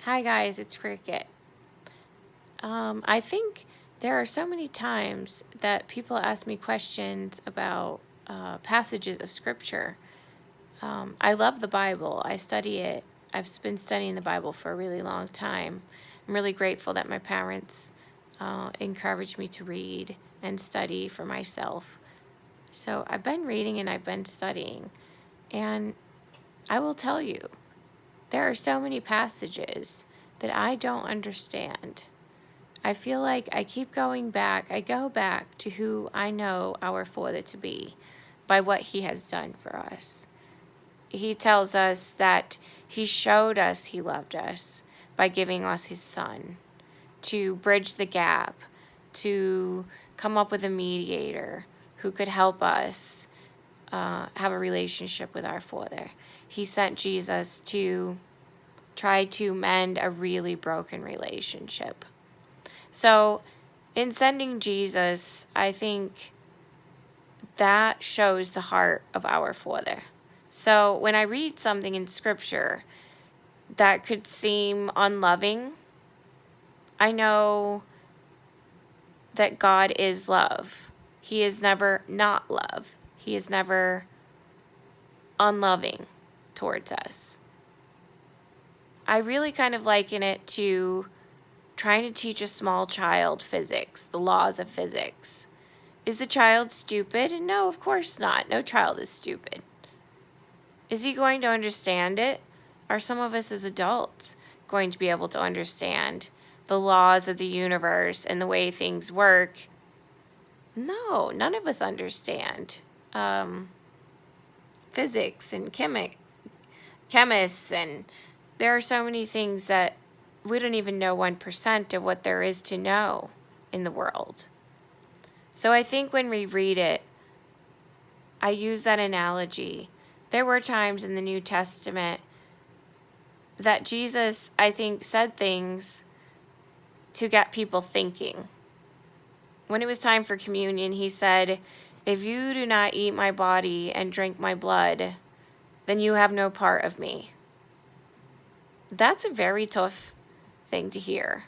Hi guys, it's Kricket. I think there are so many times that people ask me questions about passages of scripture. I love the Bible. I study it. I've been studying the Bible for a really long time. I'm really grateful that my parents encouraged me to read and study for myself. So I've been reading and I've been studying. And I will tell you, there are so many passages that I don't understand. I feel like I keep going back. I go back to who I know our Father to be by what he has done for us. He tells us that he showed us he loved us by giving us his son to bridge the gap, to come up with a mediator who could help us have a relationship with our Father. He sent Jesus to try to mend a really broken relationship. So in sending Jesus, I think that shows the heart of our Father. So when I read something in Scripture that could seem unloving, I know that God is love. He is never not love. He is never unloving towards us. I really kind of liken it to trying to teach a small child physics, the laws of physics. Is the child stupid? No, of course not. No child is stupid. Is he going to understand it? Are some of us as adults going to be able to understand the laws of the universe and the way things work? No, none of us understand physics and chemists, and there are so many things that we don't even know 1% of what there is to know in the world. So I think when we read it, I use that analogy. There were times in the New Testament that Jesus, I think, said things to get people thinking. When it was time for communion, he said, "If you do not eat my body and drink my blood, then you have no part of me." That's a very tough thing to hear.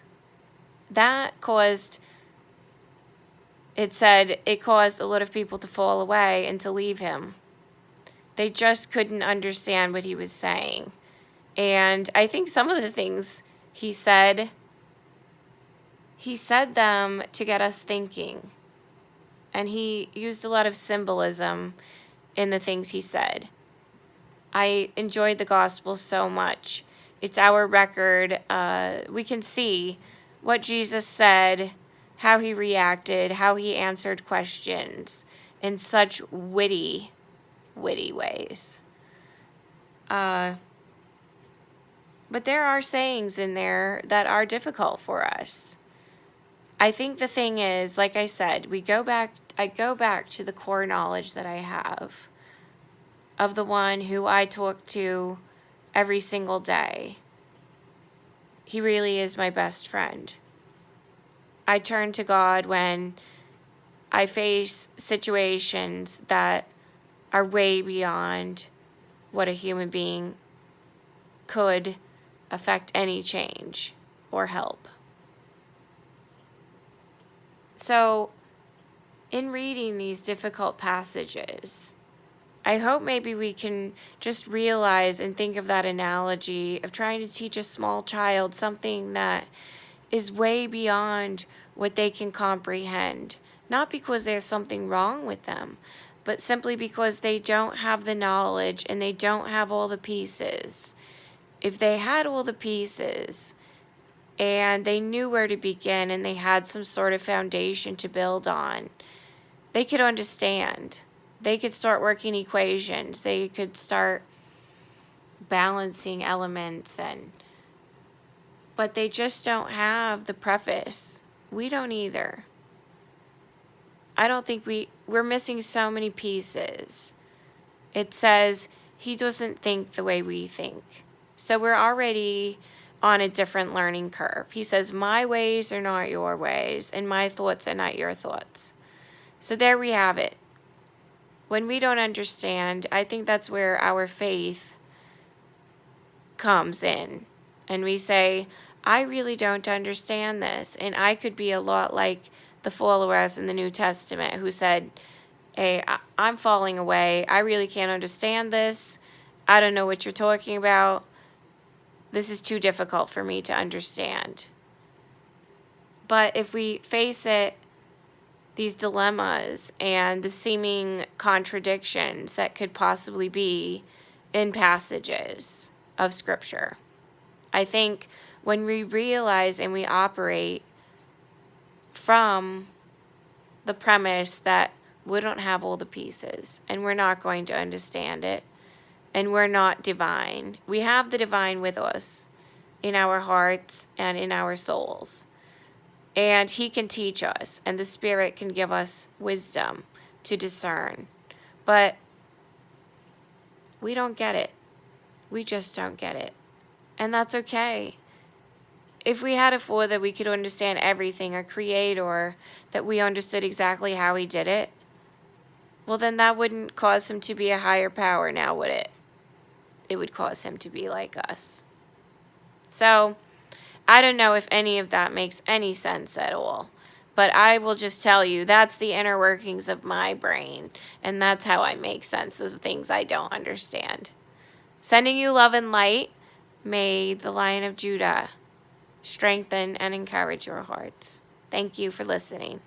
It said it caused a lot of people to fall away and to leave him. They just couldn't understand what he was saying. And I think some of the things he said them to get us thinking. And he used a lot of symbolism in the things he said. I enjoyed the gospel so much. It's our record. We can see what Jesus said, how he reacted, how he answered questions in such witty ways. But there are sayings in there that are difficult for us. I think the thing is, like I said, I go back to the core knowledge that I have of the one who I talk to every single day. He really is my best friend. I turn to God when I face situations that are way beyond what a human being could affect any change or help. So, in reading these difficult passages, I hope maybe we can just realize and think of that analogy of trying to teach a small child something that is way beyond what they can comprehend. Not because there's something wrong with them, but simply because they don't have the knowledge and they don't have all the pieces. If they had all the pieces and they knew where to begin and they had some sort of foundation to build on, they could understand. They could start working equations. They could start balancing elements, but they just don't have the preface. We don't either. I don't think we're missing so many pieces. It says he doesn't think the way we think. So we're already on a different learning curve. He says, my ways are not your ways, and my thoughts are not your thoughts. So there we have it. When we don't understand, I think that's where our faith comes in and we say, I really don't understand this. And I could be a lot like the followers in the New Testament who said, hey, I'm falling away. I really can't understand this. I don't know what you're talking about. This is too difficult for me to understand. But if we face it, these dilemmas and the seeming contradictions that could possibly be in passages of Scripture, I think when we realize and we operate from the premise that we don't have all the pieces and we're not going to understand it and we're not divine. We have the divine with us in our hearts and in our souls. And He can teach us, and the Spirit can give us wisdom to discern. But we don't get it. We just don't get it. And that's okay. If we had a Father that we could understand everything, a Creator that we understood exactly how He did it, well, then that wouldn't cause Him to be a higher power now, would it? It would cause Him to be like us. So, I don't know if any of that makes any sense at all. But I will just tell you, that's the inner workings of my brain. And that's how I make sense of things I don't understand. Sending you love and light. May the Lion of Judah strengthen and encourage your hearts. Thank you for listening.